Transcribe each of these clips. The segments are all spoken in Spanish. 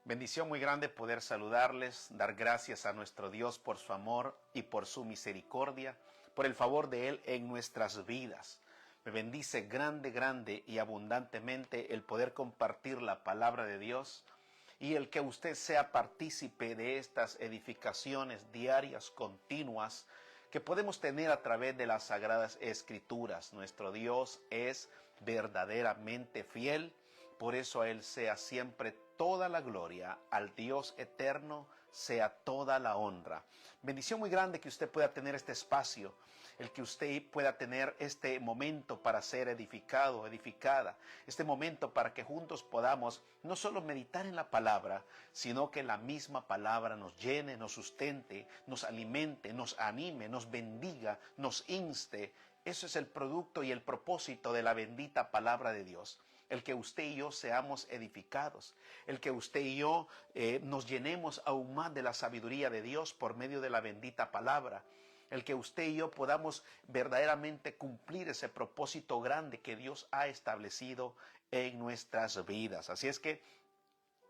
Bendición muy grande poder saludarles, dar gracias a nuestro Dios por su amor y por su misericordia, por el favor de Él en nuestras vidas. Me bendice grande y abundantemente el poder compartir la palabra de Dios y el que usted sea partícipe de estas edificaciones diarias, continuas, que podemos tener a través de las Sagradas Escrituras. Nuestro Dios es verdaderamente fiel, por eso a Él sea siempre toda la gloria, al Dios eterno sea toda la honra. Bendición muy grande que usted pueda tener este espacio, el que usted pueda tener este momento para ser edificado, edificada, este momento para que juntos podamos no solo meditar en la palabra, sino que la misma palabra nos llene, nos sustente, nos alimente, nos anime, nos bendiga, nos inste. Eso es el producto y el propósito de la bendita palabra de Dios. El que usted y yo seamos edificados, el que usted y yo nos llenemos aún más de la sabiduría de Dios por medio de la bendita palabra, el que usted y yo podamos verdaderamente cumplir ese propósito grande que Dios ha establecido en nuestras vidas. Así es que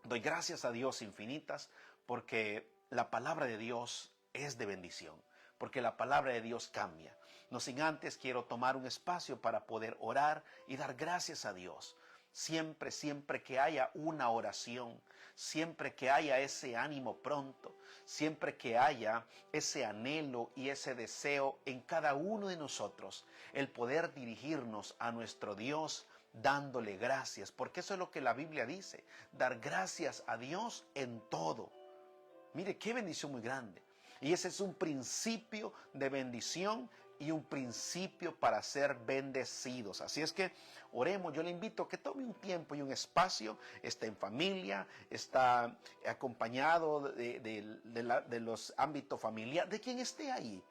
doy gracias a Dios infinitas porque la palabra de Dios es de bendición, porque la palabra de Dios cambia. No sin antes quiero tomar un espacio para poder orar y dar gracias a Dios. Siempre que haya una oración, siempre que haya ese ánimo pronto, siempre que haya ese anhelo y ese deseo en cada uno de nosotros, el poder dirigirnos a nuestro Dios dándole gracias, porque eso es lo que la Biblia dice, dar gracias a Dios en todo. Mire, qué bendición muy grande. Y ese es un principio de bendición y un principio para ser bendecidos. Así es que oremos. Yo le invito a que tome un tiempo y un espacio, está en familia, está acompañado de los ámbitos familiares, de quien esté ahí.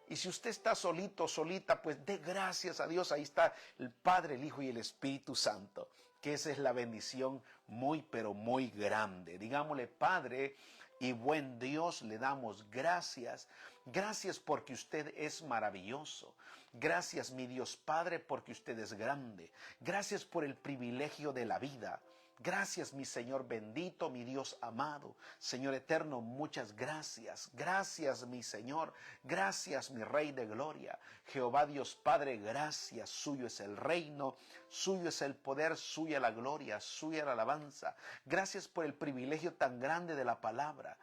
Y si usted está solito o solita, pues dé gracias a Dios. Ahí está el Padre, el Hijo y el Espíritu Santo, que esa es la bendición muy, pero muy grande. Digámosle, Padre y buen Dios, le damos gracias. Gracias porque usted es maravilloso. Gracias, mi Dios Padre, porque usted es grande. Gracias por el privilegio de la vida. Gracias, mi Señor bendito, mi Dios amado. Señor eterno, muchas gracias. Gracias, mi Señor. Gracias, mi Rey de gloria. Jehová Dios Padre, gracias. Suyo es el reino, suyo es el poder, suya la gloria, suya la alabanza. Gracias por el privilegio tan grande de la palabra.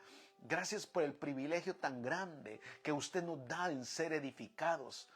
Gracias por el privilegio tan grande que usted nos da en ser edificados.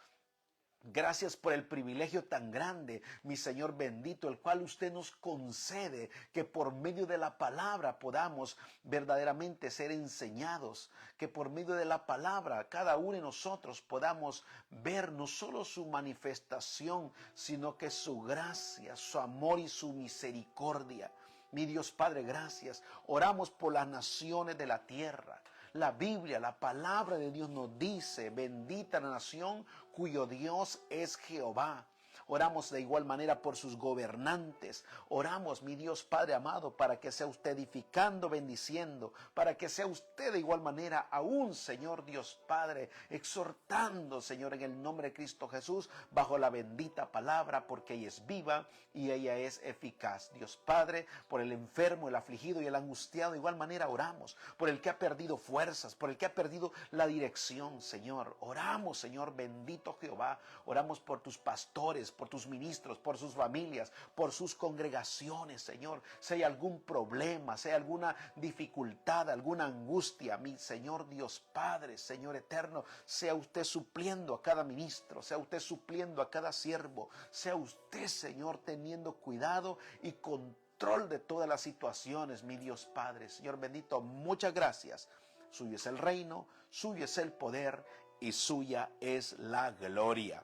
Gracias por el privilegio tan grande, mi Señor bendito, el cual usted nos concede, que por medio de la palabra podamos verdaderamente ser enseñados, que por medio de la palabra cada uno de nosotros podamos ver no solo su manifestación, sino que su gracia, su amor y su misericordia. Mi Dios Padre, gracias. Oramos por las naciones de la tierra. La Biblia, la palabra de Dios nos dice, bendita la nación cuyo Dios es Jehová. Oramos de igual manera por sus gobernantes. Oramos, mi Dios Padre amado, para que sea usted edificando, bendiciendo, para que sea usted de igual manera aún, Señor Dios Padre, exhortando, Señor, en el nombre de Cristo Jesús, bajo la bendita palabra, porque ella es viva y ella es eficaz. Dios Padre, por el enfermo, el afligido y el angustiado, de igual manera oramos, por el que ha perdido fuerzas, por el que ha perdido la dirección, Señor. Oramos, Señor bendito Jehová, oramos por tus pastores, por tus ministros, por sus familias, por sus congregaciones, Señor. Si hay algún problema, si hay alguna dificultad, alguna angustia, mi Señor Dios Padre, Señor eterno, sea usted supliendo a cada ministro, sea usted supliendo a cada siervo, sea usted, Señor, teniendo cuidado y control de todas las situaciones, mi Dios Padre. Señor bendito, muchas gracias. Suyo es el reino, suyo es el poder y suya es la gloria.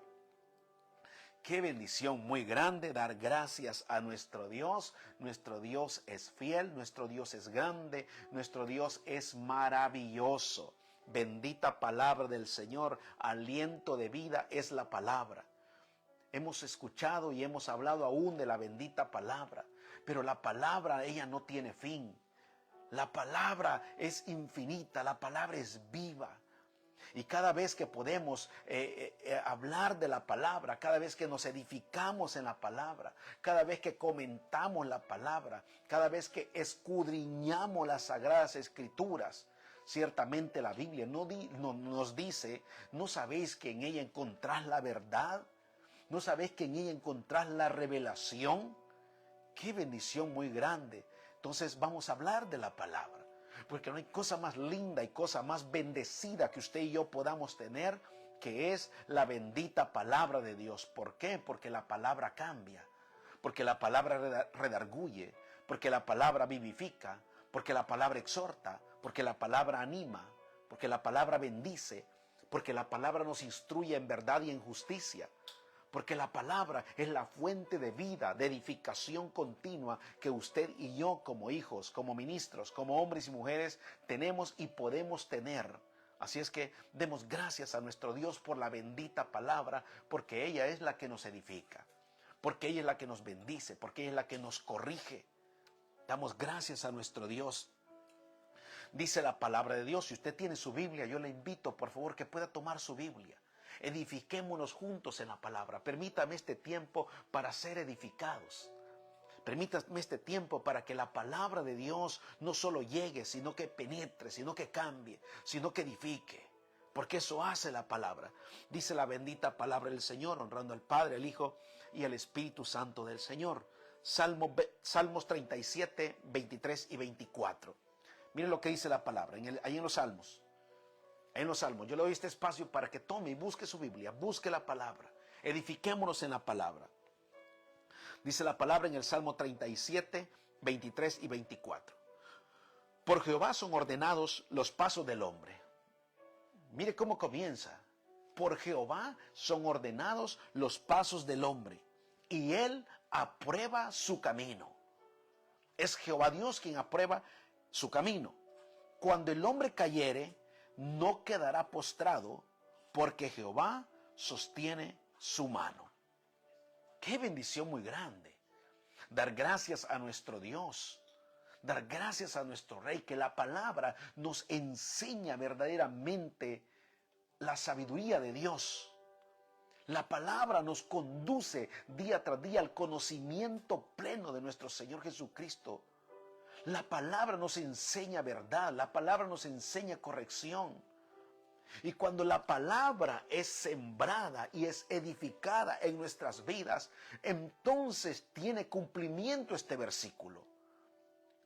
Qué bendición muy grande dar gracias a nuestro Dios. Nuestro Dios es fiel, nuestro Dios es grande, nuestro Dios es maravilloso. Bendita palabra del Señor, aliento de vida es la palabra. Hemos escuchado y hemos hablado aún de la bendita palabra, pero la palabra, ella no tiene fin. La palabra es infinita, la palabra es viva. Y cada vez que podemos hablar de la palabra, cada vez que nos edificamos en la palabra, cada vez que comentamos la palabra, cada vez que escudriñamos las sagradas escrituras, ciertamente la Biblia nos dice, ¿no sabéis que en ella encontrás la verdad? ¿No sabéis que en ella encontrás la revelación? ¡Qué bendición muy grande! Entonces vamos a hablar de la palabra. Porque no hay cosa más linda y cosa más bendecida que usted y yo podamos tener, que es la bendita palabra de Dios. ¿Por qué? Porque la palabra cambia, porque la palabra redarguye, porque la palabra vivifica, porque la palabra exhorta, porque la palabra anima, porque la palabra bendice, porque la palabra nos instruye en verdad y en justicia. Porque la palabra es la fuente de vida, de edificación continua que usted y yo como hijos, como ministros, como hombres y mujeres tenemos y podemos tener. Así es que demos gracias a nuestro Dios por la bendita palabra, porque ella es la que nos edifica, porque ella es la que nos bendice, porque ella es la que nos corrige. Damos gracias a nuestro Dios. Dice la palabra de Dios, si usted tiene su Biblia, yo le invito por favor que pueda tomar su Biblia. Edifiquémonos juntos en la palabra. Permítame este tiempo para ser edificados. Permítame este tiempo para que la palabra de Dios no solo llegue, sino que penetre, sino que cambie, sino que edifique. Porque eso hace la palabra. Dice la bendita palabra del Señor, honrando al Padre, al Hijo y al Espíritu Santo del Señor. Salmos 37, 23 y 24. Miren lo que dice la palabra, ahí en los Salmos. En los Salmos, yo le doy este espacio para que tome y busque su Biblia, busque la palabra, edifiquémonos en la palabra. Dice la palabra en el Salmo 37, 23 y 24. Por Jehová son ordenados los pasos del hombre. Mire cómo comienza. Por Jehová son ordenados los pasos del hombre, y él aprueba su camino. Es Jehová Dios quien aprueba su camino. Cuando el hombre cayere, no quedará postrado, porque Jehová sostiene su mano. ¡Qué bendición muy grande! Dar gracias a nuestro Dios, dar gracias a nuestro Rey, que la palabra nos enseña verdaderamente la sabiduría de Dios. La palabra nos conduce día tras día al conocimiento pleno de nuestro Señor Jesucristo. La palabra nos enseña verdad, la palabra nos enseña corrección. Y cuando la palabra es sembrada y es edificada en nuestras vidas, entonces tiene cumplimiento este versículo.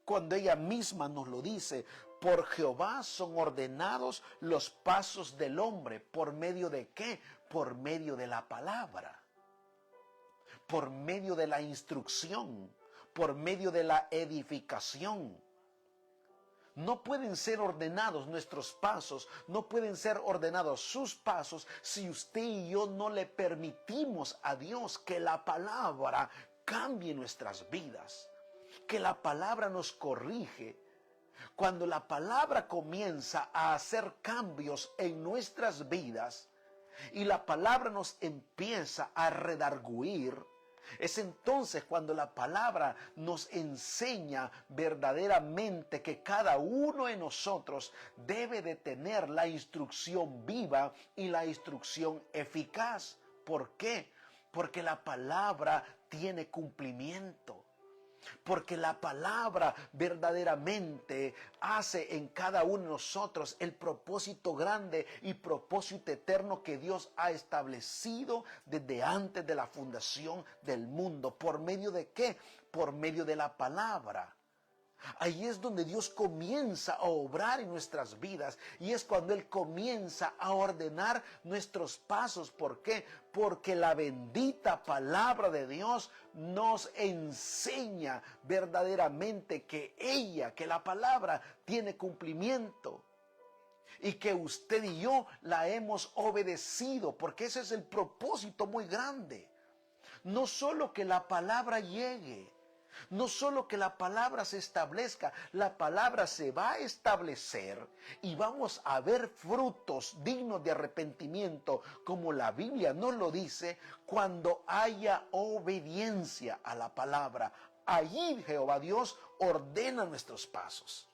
Cuando ella misma nos lo dice, por Jehová son ordenados los pasos del hombre. ¿Por medio de qué? Por medio de la palabra, por medio de la instrucción, por medio de la edificación. No pueden ser ordenados nuestros pasos, no pueden ser ordenados sus pasos si usted y yo no le permitimos a Dios que la palabra cambie nuestras vidas, que la palabra nos corrige. Cuando la palabra comienza a hacer cambios en nuestras vidas y la palabra nos empieza a redarguir, es entonces cuando la palabra nos enseña verdaderamente que cada uno de nosotros debe de tener la instrucción viva y la instrucción eficaz. ¿Por qué? Porque la palabra tiene cumplimiento. Porque la palabra verdaderamente hace en cada uno de nosotros el propósito grande y propósito eterno que Dios ha establecido desde antes de la fundación del mundo. ¿Por medio de qué? Por medio de la palabra. Ahí es donde Dios comienza a obrar en nuestras vidas y es cuando Él comienza a ordenar nuestros pasos. ¿Por qué? Porque la bendita palabra de Dios nos enseña verdaderamente que que la palabra tiene cumplimiento y que usted y yo la hemos obedecido, porque ese es el propósito muy grande. No solo que la palabra llegue, no solo que la palabra se establezca, la palabra se va a establecer y vamos a ver frutos dignos de arrepentimiento, como la Biblia nos lo dice, cuando haya obediencia a la palabra. Allí Jehová Dios ordena nuestros pasos.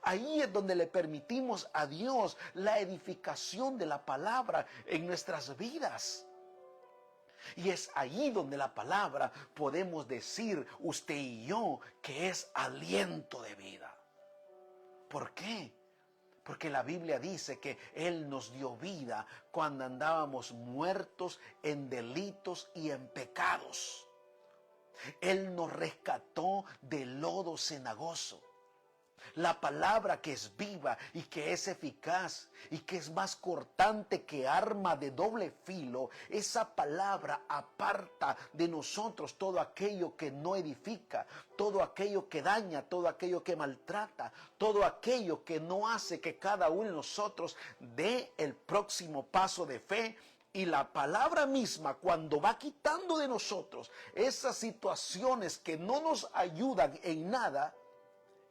Ahí es donde le permitimos a Dios la edificación de la palabra en nuestras vidas. Y es ahí donde la palabra podemos decir, usted y yo, que es aliento de vida. ¿Por qué? Porque la Biblia dice que Él nos dio vida cuando andábamos muertos en delitos y en pecados. Él nos rescató del lodo cenagoso. La palabra que es viva y que es eficaz y que es más cortante que arma de doble filo, esa palabra aparta de nosotros todo aquello que no edifica, todo aquello que daña, todo aquello que maltrata, todo aquello que no hace que cada uno de nosotros dé el próximo paso de fe. Y la palabra misma, cuando va quitando de nosotros esas situaciones que no nos ayudan en nada,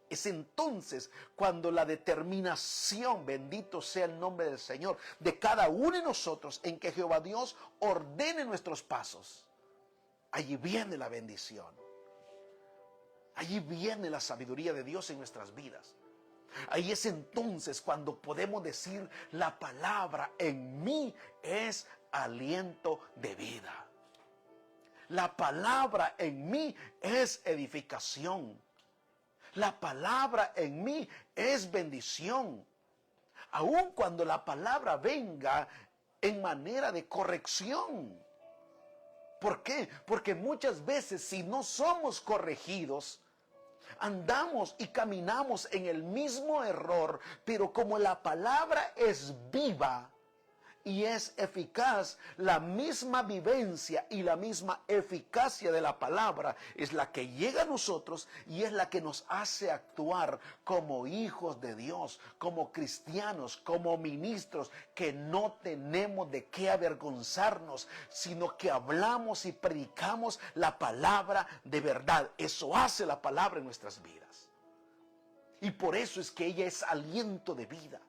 es entonces cuando la determinación, bendito sea el nombre del Señor, de cada uno de nosotros en que Jehová Dios ordene nuestros pasos. Allí viene la bendición. Allí viene la sabiduría de Dios en nuestras vidas. Ahí es entonces cuando podemos decir la palabra en mí es aliento de vida. La palabra en mí es edificación. La palabra en mí es bendición. Aun cuando la palabra venga en manera de corrección. ¿Por qué? Porque muchas veces si no somos corregidos, andamos y caminamos en el mismo error, pero como la palabra es viva y es eficaz, la misma vivencia y la misma eficacia de la palabra es la que llega a nosotros y es la que nos hace actuar como hijos de Dios, como cristianos, como ministros, que no tenemos de qué avergonzarnos, sino que hablamos y predicamos la palabra de verdad. Eso hace la palabra en nuestras vidas. Y por eso es que ella es aliento de vida.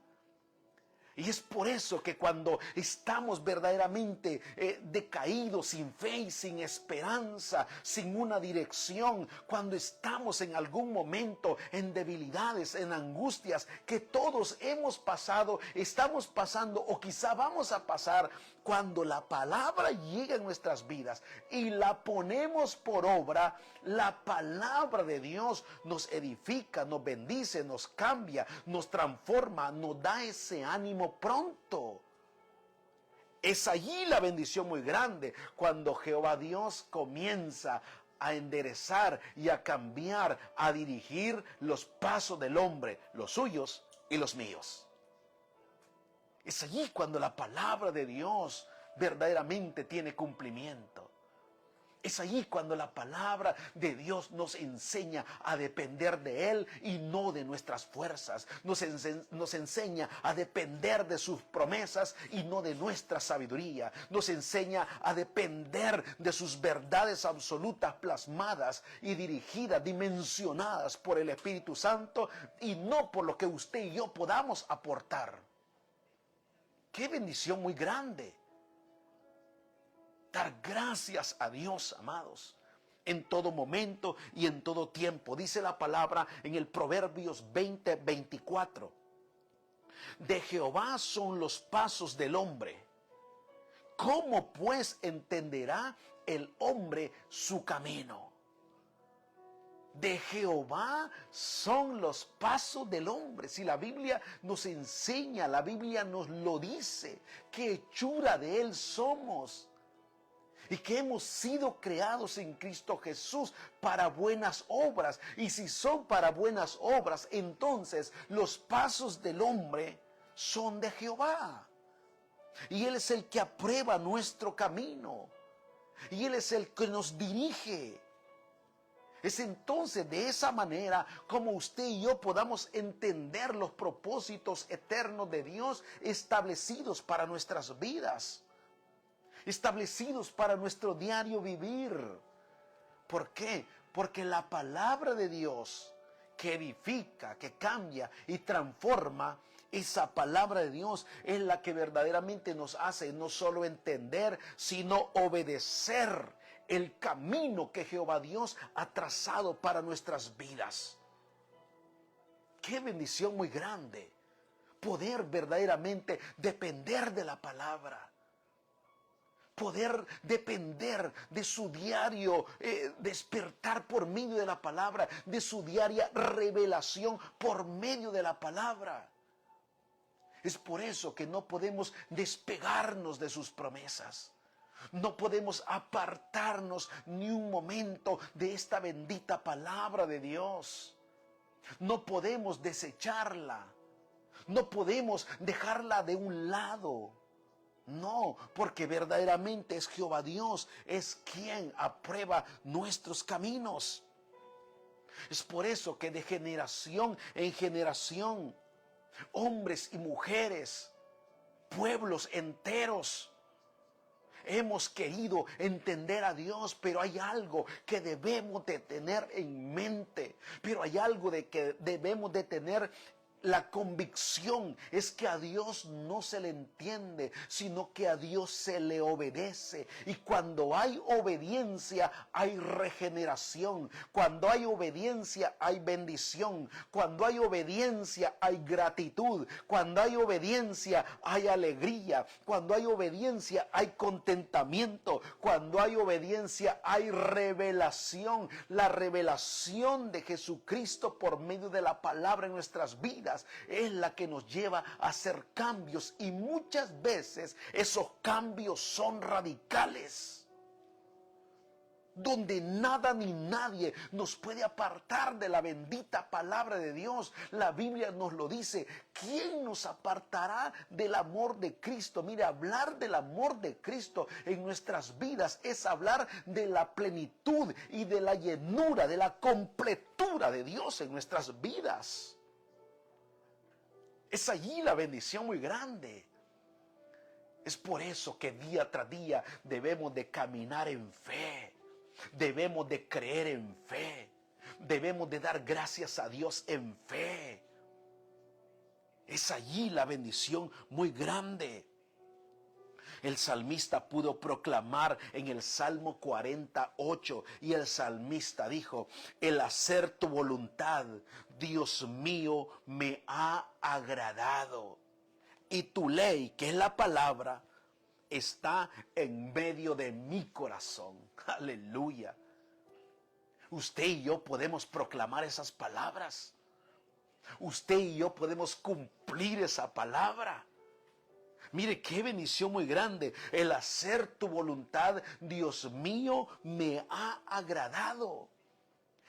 Y es por eso que cuando estamos verdaderamente decaídos, sin fe y sin esperanza, sin una dirección, cuando estamos en algún momento en debilidades, en angustias que todos hemos pasado, estamos pasando o quizá vamos a pasar, cuando la palabra llega en nuestras vidas y la ponemos por obra, la palabra de Dios nos edifica, nos bendice, nos cambia, nos transforma, nos da ese ánimo pronto. Es allí la bendición muy grande, cuando Jehová Dios comienza a enderezar y a cambiar, a dirigir los pasos del hombre, los suyos y los míos. Es allí cuando la palabra de Dios verdaderamente tiene cumplimiento. Es allí cuando la palabra de Dios nos enseña a depender de Él y no de nuestras fuerzas. Nos enseña a depender de sus promesas y no de nuestra sabiduría. Nos enseña a depender de sus verdades absolutas plasmadas y dirigidas, dimensionadas por el Espíritu Santo y no por lo que usted y yo podamos aportar. ¡Qué bendición muy grande! Dar gracias a Dios, amados, en todo momento y en todo tiempo. Dice la palabra en el Proverbios 20:24. De Jehová son los pasos del hombre. ¿Cómo pues entenderá el hombre su camino? De Jehová son los pasos del hombre. Si la Biblia nos enseña, la Biblia nos lo dice, qué hechura de Él somos. Y que hemos sido creados en Cristo Jesús para buenas obras. Y si son para buenas obras, entonces los pasos del hombre son de Jehová. Y Él es el que aprueba nuestro camino. Y Él es el que nos dirige. Es entonces de esa manera como usted y yo podamos entender los propósitos eternos de Dios establecidos para nuestras vidas. Establecidos para nuestro diario vivir. ¿Por qué? Porque la palabra de Dios que edifica, que cambia y transforma, esa palabra de Dios es la que verdaderamente nos hace no solo entender, sino obedecer el camino que Jehová Dios ha trazado para nuestras vidas. Qué bendición muy grande poder verdaderamente depender de la palabra. Poder depender de su diario despertar por medio de la palabra, de su diaria revelación por medio de la palabra. Es por eso que no podemos despegarnos de sus promesas. No podemos apartarnos ni un momento de esta bendita palabra de Dios. No podemos desecharla. No podemos dejarla de un lado. No, porque verdaderamente es Jehová Dios, es quien aprueba nuestros caminos. Es por eso que de generación en generación, hombres y mujeres, pueblos enteros, hemos querido entender a Dios, pero hay algo que debemos de tener en mente, pero hay algo de que debemos de tener. La convicción es que a Dios no se le entiende, sino que a Dios se le obedece. Y cuando hay obediencia, hay regeneración. Cuando hay obediencia, hay bendición. Cuando hay obediencia, hay gratitud. Cuando hay obediencia, hay alegría. Cuando hay obediencia, hay contentamiento. Cuando hay obediencia, hay revelación. La revelación de Jesucristo por medio de la palabra en nuestras vidas es la que nos lleva a hacer cambios, y muchas veces esos cambios son radicales, donde nada ni nadie nos puede apartar de la bendita palabra de Dios. La Biblia nos lo dice. ¿Quién nos apartará del amor de Cristo? Mire, hablar del amor de Cristo en nuestras vidas es hablar de la plenitud y de la llenura, de la completura de Dios en nuestras vidas. Es allí la bendición muy grande. Es por eso que día tras día debemos de caminar en fe. Debemos de creer en fe. Debemos de dar gracias a Dios en fe. Es allí la bendición muy grande. El salmista pudo proclamar en el Salmo 48, y el salmista dijo: el hacer tu voluntad, Dios mío, me ha agradado. Y tu ley, que es la palabra, está en medio de mi corazón. Aleluya. Usted y yo podemos proclamar esas palabras. Usted y yo podemos cumplir esa palabra. Mire qué bendición muy grande. El hacer tu voluntad, Dios mío, me ha agradado.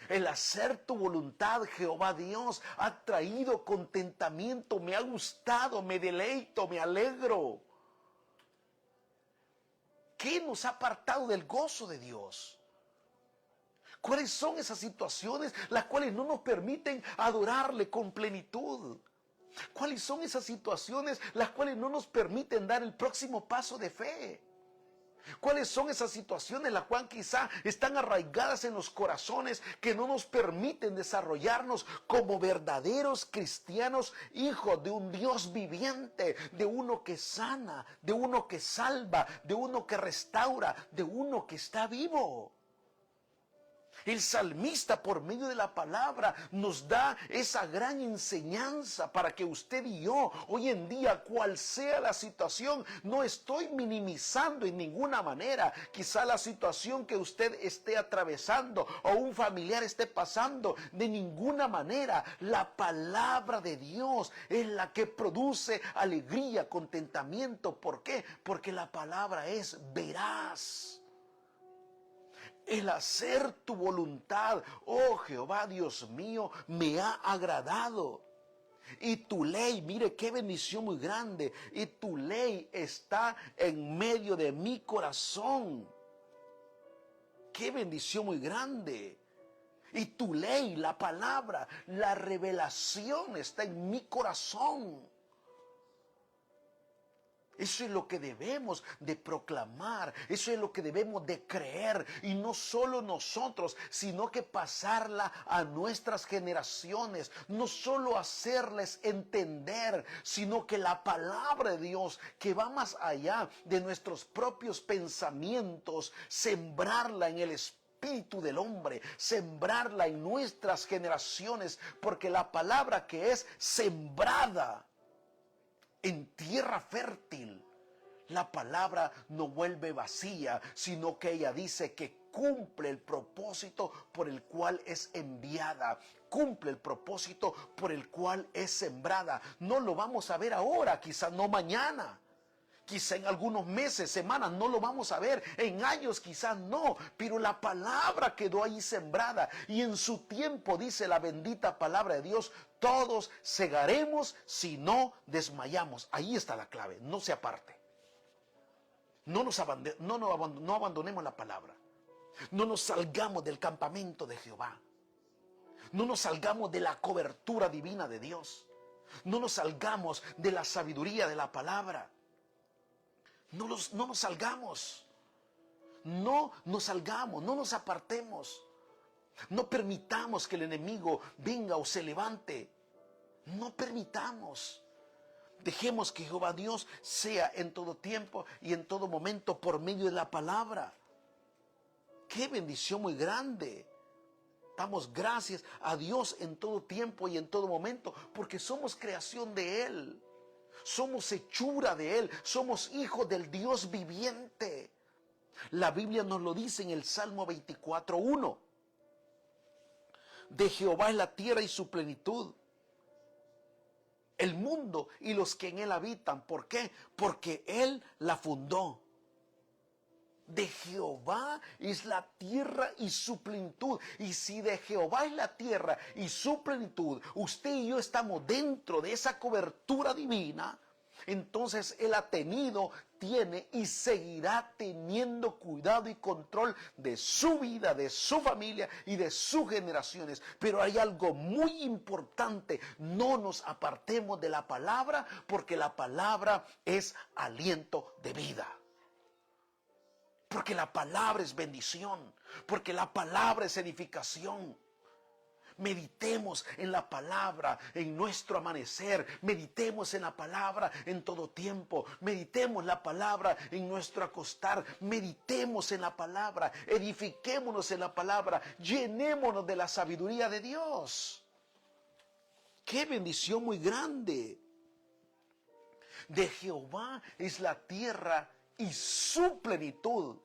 El hacer tu voluntad, Jehová Dios, ha traído contentamiento, me ha gustado, me deleito, me alegro. ¿Qué nos ha apartado del gozo de Dios? ¿Cuáles son esas situaciones las cuales no nos permiten adorarle con plenitud? ¿Cuáles son esas situaciones las cuales no nos permiten dar el próximo paso de fe? ¿Cuáles son esas situaciones las cuales quizá están arraigadas en los corazones que no nos permiten desarrollarnos como verdaderos cristianos, hijos de un Dios viviente, de uno que sana, de uno que salva, de uno que restaura, de uno que está vivo? El salmista, por medio de la palabra, nos da esa gran enseñanza para que usted y yo, hoy en día, cual sea la situación, no estoy minimizando en ninguna manera quizá la situación que usted esté atravesando o un familiar esté pasando, de ninguna manera. La palabra de Dios es la que produce alegría, contentamiento. ¿Por qué? Porque la palabra es veraz. El hacer tu voluntad, oh Jehová Dios mío, me ha agradado. Y tu ley, mire qué bendición muy grande, y tu ley está en medio de mi corazón. Qué bendición muy grande. Y tu ley, la palabra, la revelación está en mi corazón. Eso es lo que debemos de proclamar, eso es lo que debemos de creer, y no solo nosotros, sino que pasarla a nuestras generaciones, no solo hacerles entender, sino que la palabra de Dios, que va más allá de nuestros propios pensamientos, sembrarla en el espíritu espíritu del hombre, sembrarla en nuestras generaciones, porque la palabra que es sembrada en tierra fértil, la palabra no vuelve vacía, sino que ella dice que cumple el propósito por el cual es enviada, cumple el propósito por el cual es sembrada. No lo vamos a ver ahora, quizás no mañana, quizá en algunos meses, semanas, no lo vamos a ver, en años quizás no, pero la palabra quedó ahí sembrada y en su tiempo, dice la bendita palabra de Dios, todos segaremos si no desmayamos. Ahí está la clave, no se aparte. No abandonemos la palabra. No nos salgamos del campamento de Jehová. No nos salgamos de la cobertura divina de Dios. No nos salgamos de la sabiduría de la palabra. No nos salgamos. No nos salgamos, no nos apartemos. No permitamos que el enemigo venga o se levante. No permitamos. Dejemos que Jehová Dios sea en todo tiempo y en todo momento por medio de la palabra. ¡Qué bendición muy grande! Damos gracias a Dios en todo tiempo y en todo momento, porque somos creación de Él. Somos hechura de Él. Somos hijos del Dios viviente. La Biblia nos lo dice en el Salmo 24:1. De Jehová es la tierra y su plenitud, el mundo y los que en él habitan. ¿Por qué? Porque Él la fundó. De Jehová es la tierra y su plenitud. Y si de Jehová es la tierra y su plenitud, usted y yo estamos dentro de esa cobertura divina, entonces Él ha tenido, tiene y seguirá teniendo cuidado y control de su vida, de su familia y de sus generaciones. Pero hay algo muy importante: no nos apartemos de la palabra, porque la palabra es aliento de vida. Porque la palabra es bendición, porque la palabra es edificación. Meditemos en la palabra en nuestro amanecer. Meditemos en la palabra en todo tiempo. Meditemos la palabra en nuestro acostar. Meditemos en la palabra. Edifiquémonos en la palabra. Llenémonos de la sabiduría de Dios. ¡Qué bendición muy grande! De Jehová es la tierra y su plenitud,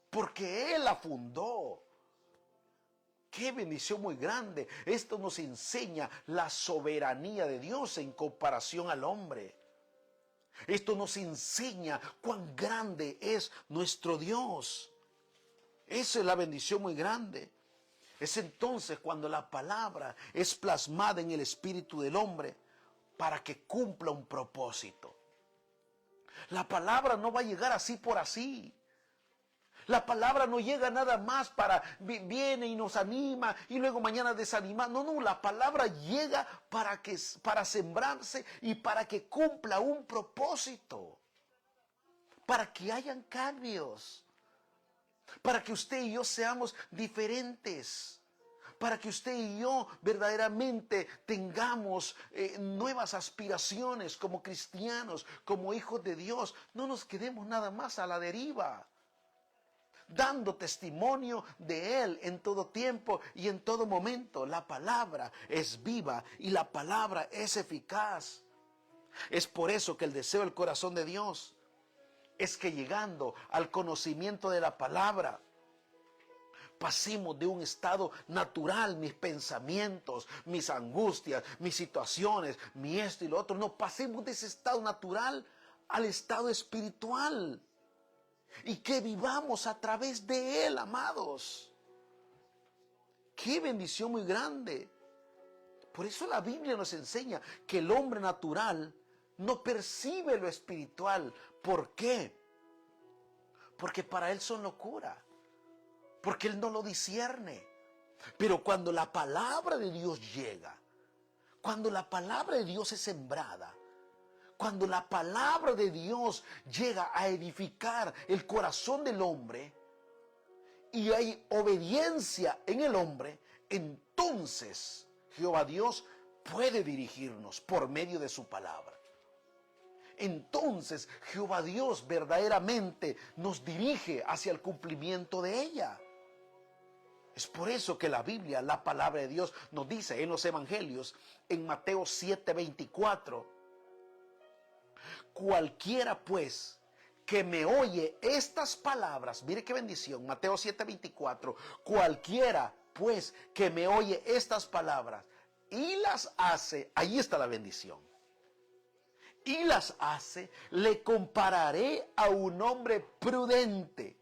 porque Él la fundó. ¡Qué bendición muy grande! Esto nos enseña la soberanía de Dios en comparación al hombre. Esto nos enseña cuán grande es nuestro Dios. Esa es la bendición muy grande. Es entonces cuando la palabra es plasmada en el espíritu del hombre para que cumpla un propósito. La palabra no va a llegar así por así. La palabra no llega nada más viene y nos anima y luego mañana desanima. No, la palabra llega para sembrarse y para que cumpla un propósito. Para que hayan cambios. Para que usted y yo seamos diferentes. Para que usted y yo verdaderamente tengamos nuevas aspiraciones como cristianos, como hijos de Dios. No nos quedemos nada más a la deriva, dando testimonio de Él en todo tiempo y en todo momento. La palabra es viva y la palabra es eficaz. Es por eso que el deseo del corazón de Dios es que, llegando al conocimiento de la palabra, pasemos de un estado natural, mis pensamientos, mis angustias, mis situaciones, mi esto y lo otro. No, pasemos de ese estado natural al estado espiritual. Y que vivamos a través de Él, amados. ¡Qué bendición muy grande! Por eso la Biblia nos enseña que el hombre natural no percibe lo espiritual. ¿Por qué? Porque para él son locura. Porque él no lo discierne. Pero cuando la palabra de Dios llega, cuando la palabra de Dios es sembrada, cuando la palabra de Dios llega a edificar el corazón del hombre y hay obediencia en el hombre, entonces Jehová Dios puede dirigirnos por medio de su palabra. Entonces Jehová Dios verdaderamente nos dirige hacia el cumplimiento de ella. Es por eso que la Biblia, la palabra de Dios, nos dice en los evangelios, en Mateo 7:24, cualquiera pues que me oye estas palabras, mire qué bendición, Mateo 7:24, cualquiera pues que me oye estas palabras y las hace, ahí está la bendición, y las hace, le compararé a un hombre prudente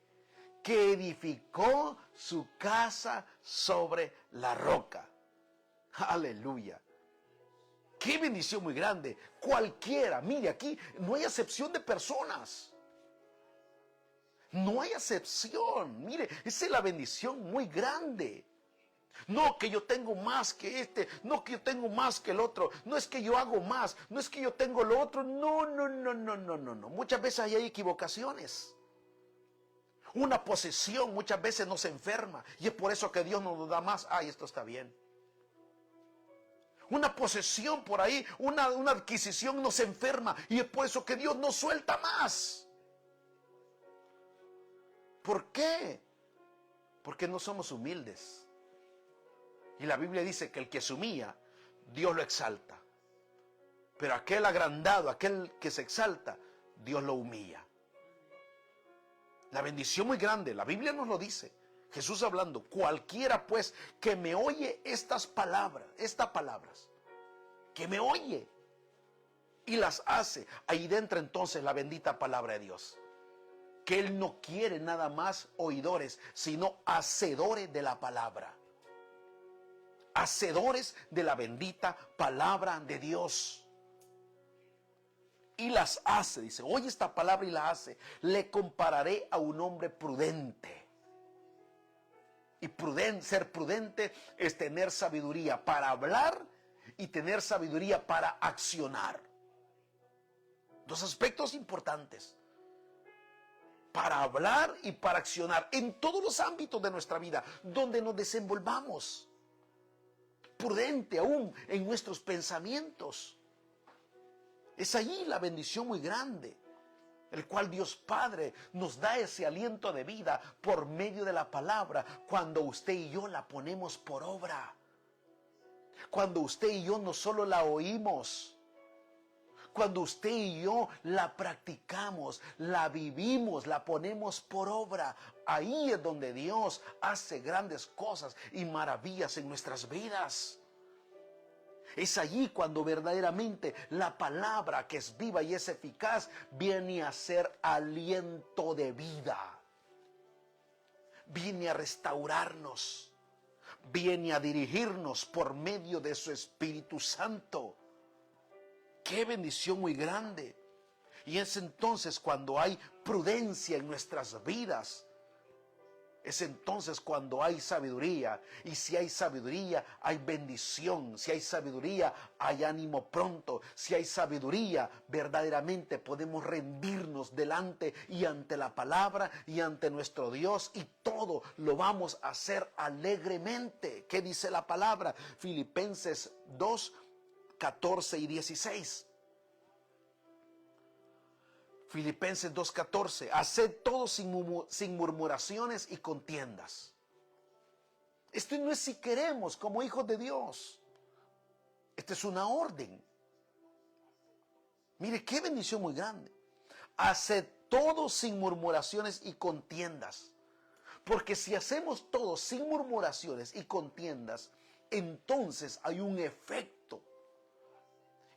que edificó su casa sobre la roca. Aleluya. Qué bendición muy grande. Cualquiera, mire, aquí no hay acepción de personas. No hay acepción. Mire, esa es la bendición muy grande. No que yo tengo más que este, no que yo tengo más que el otro, no es que yo hago más, no es que yo tengo lo otro. No, no, no, no, no, no, no. Muchas veces ahí hay equivocaciones. Una posesión muchas veces nos enferma y es por eso que Dios nos da más. Ay, esto está bien. Una posesión por ahí, una adquisición nos enferma y es por eso que Dios nos suelta más. ¿Por qué? Porque no somos humildes. Y la Biblia dice que el que se humilla, Dios lo exalta. Pero aquel agrandado, aquel que se exalta, Dios lo humilla. La bendición muy grande, la Biblia nos lo dice. Jesús hablando, cualquiera pues que me oye estas palabras, que me oye y las hace, ahí dentro entonces la bendita palabra de Dios. Que Él no quiere nada más oidores, sino hacedores de la palabra. Hacedores de la bendita palabra de Dios. Y las hace, dice, oye esta palabra y la hace. Le compararé a un hombre prudente. Y ser prudente es tener sabiduría para hablar y tener sabiduría para accionar. Dos aspectos importantes. Para hablar y para accionar en todos los ámbitos de nuestra vida, donde nos desenvolvamos. Prudente aún en nuestros pensamientos. Es allí la bendición muy grande, el cual Dios Padre nos da ese aliento de vida por medio de la palabra, cuando usted y yo la ponemos por obra. Cuando usted y yo no solo la oímos, cuando usted y yo la practicamos, la vivimos, la ponemos por obra, ahí es donde Dios hace grandes cosas y maravillas en nuestras vidas. Es allí cuando verdaderamente la palabra, que es viva y es eficaz, viene a ser aliento de vida. Viene a restaurarnos. Viene a dirigirnos por medio de su Espíritu Santo. ¡Qué bendición muy grande! Y es entonces cuando hay prudencia en nuestras vidas. Es entonces cuando hay sabiduría. Y si hay sabiduría, hay bendición. Si hay sabiduría, hay ánimo pronto. Si hay sabiduría, verdaderamente podemos rendirnos delante y ante la palabra y ante nuestro Dios. Y todo lo vamos a hacer alegremente. ¿Qué dice la palabra? Filipenses 2, 14 y 16. Filipenses 2:14, haced todo sin murmuraciones y contiendas. Esto no es si queremos como hijos de Dios. Esta es una orden. Mire qué bendición muy grande. Haced todo sin murmuraciones y contiendas. Porque si hacemos todo sin murmuraciones y contiendas, entonces hay un efecto.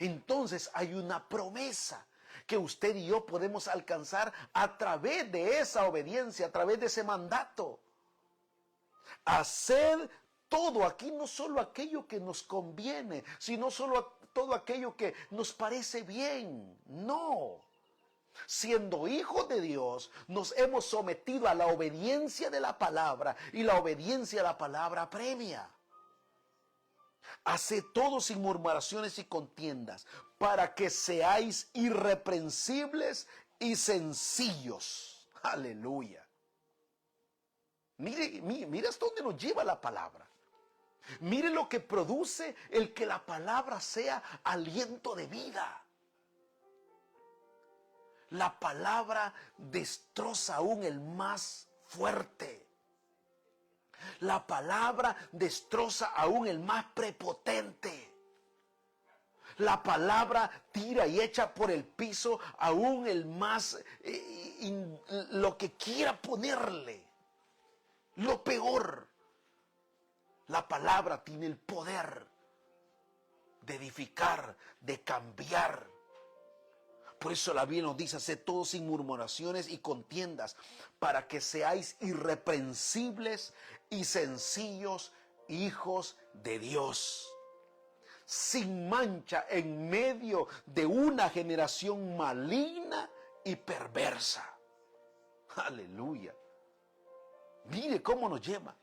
Entonces hay una promesa que usted y yo podemos alcanzar a través de esa obediencia, a través de ese mandato. Hacer todo aquí, no solo aquello que nos conviene, sino solo todo aquello que nos parece bien. No. Siendo hijos de Dios, nos hemos sometido a la obediencia de la palabra, y la obediencia a la palabra premia. Haced todo sin murmuraciones y contiendas, para que seáis irreprensibles y sencillos. Aleluya. Mire hasta dónde nos lleva la palabra. Mire lo que produce el que la palabra sea aliento de vida. La palabra destroza aún el más fuerte. La palabra destroza aún el más prepotente. La palabra tira y echa por el piso aún el más, lo que quiera ponerle. Lo peor. La palabra tiene el poder de edificar, de cambiar. Por eso la Biblia nos dice: haced todo sin murmuraciones y contiendas, para que seáis irreprensibles y sencillos hijos de Dios, sin mancha en medio de una generación maligna y perversa. Aleluya. Mire cómo nos lleva.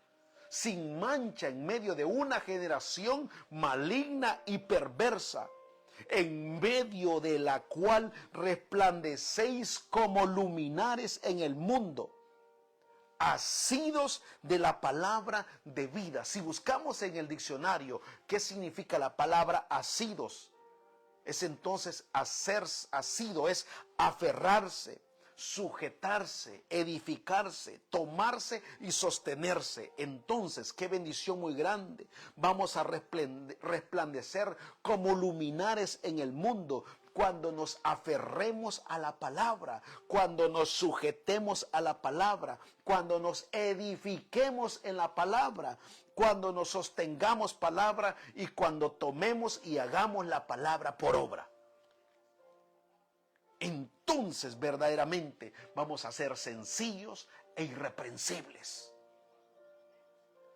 Sin mancha en medio de una generación maligna y perversa, en medio de la cual resplandecéis como luminares en el mundo, asidos de la palabra de vida. Si buscamos en el diccionario qué significa la palabra asidos, es entonces hacer asido, es aferrarse, sujetarse, edificarse, tomarse y sostenerse. Entonces, qué bendición muy grande. Vamos a resplandecer como luminares en el mundo cuando nos aferremos a la palabra, cuando nos sujetemos a la palabra, cuando nos edifiquemos en la palabra, cuando nos sostengamos palabra y cuando tomemos y hagamos la palabra por obra. Entonces verdaderamente vamos a ser sencillos e irreprensibles.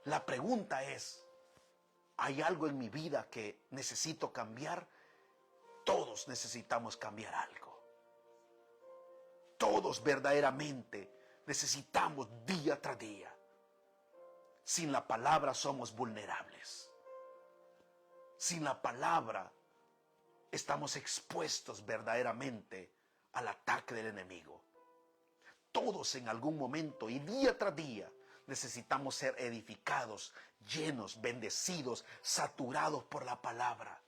La pregunta es: ¿hay algo en mi vida que necesito cambiar? Todos necesitamos cambiar algo. Todos verdaderamente necesitamos día tras día. Sin la palabra somos vulnerables. Sin la palabra estamos expuestos verdaderamente al ataque del enemigo. Todos en algún momento y día tras día necesitamos ser edificados, llenos, bendecidos, saturados por la palabra.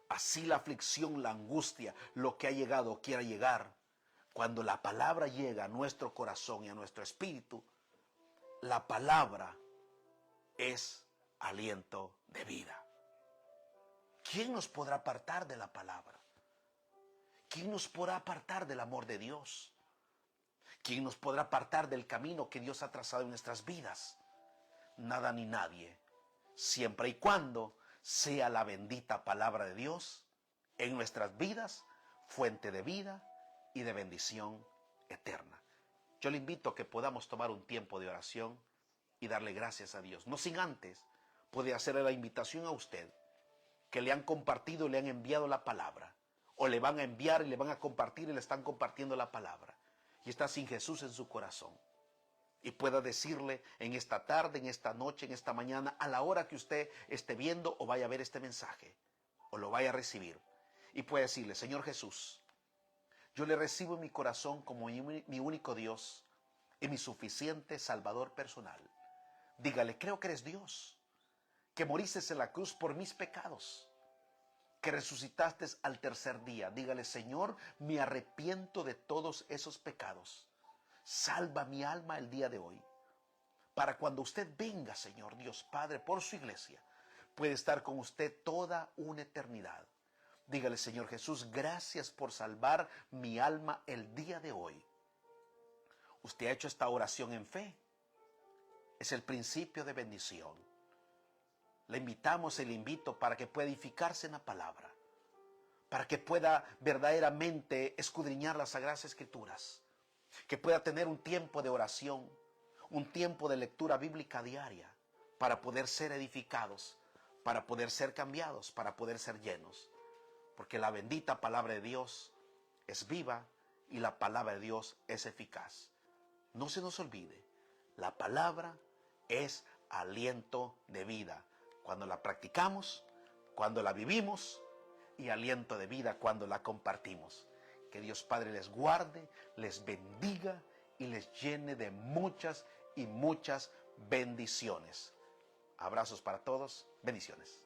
Así la aflicción, la angustia, lo que ha llegado o quiera llegar, cuando la palabra llega a nuestro corazón y a nuestro espíritu, la palabra es aliento de vida. ¿Quién nos podrá apartar de la palabra? ¿Quién nos podrá apartar del amor de Dios? ¿Quién nos podrá apartar del camino que Dios ha trazado en nuestras vidas? Nada ni nadie, siempre y cuando sea la bendita palabra de Dios en nuestras vidas, fuente de vida y de bendición eterna. Yo le invito a que podamos tomar un tiempo de oración y darle gracias a Dios. No sin antes puede hacerle la invitación a usted que le han compartido y le han enviado la palabra, o le van a enviar y le van a compartir y le están compartiendo la palabra, y está sin Jesús en su corazón, y pueda decirle en esta tarde, en esta noche, en esta mañana, a la hora que usted esté viendo o vaya a ver este mensaje, o lo vaya a recibir, y puede decirle: Señor Jesús, yo le recibo en mi corazón como mi único Dios y mi suficiente Salvador personal. Dígale: creo que eres Dios, que moriste en la cruz por mis pecados, que resucitaste al tercer día. Dígale: Señor, me arrepiento de todos esos pecados. Salva mi alma el día de hoy. Para cuando usted venga, Señor Dios Padre, por su iglesia, puede estar con usted toda una eternidad. Dígale: Señor Jesús, gracias por salvar mi alma el día de hoy. Usted ha hecho esta oración en fe. Es el principio de bendición. Le invitamos y le invito para que pueda edificarse en la palabra, para que pueda verdaderamente escudriñar las Sagradas Escrituras, que pueda tener un tiempo de oración, un tiempo de lectura bíblica diaria, para poder ser edificados, para poder ser cambiados, para poder ser llenos. Porque la bendita palabra de Dios es viva y la palabra de Dios es eficaz. No se nos olvide, la palabra es aliento de vida cuando la practicamos, cuando la vivimos, y aliento de vida cuando la compartimos. Que Dios Padre les guarde, les bendiga y les llene de muchas y muchas bendiciones. Abrazos para todos, bendiciones.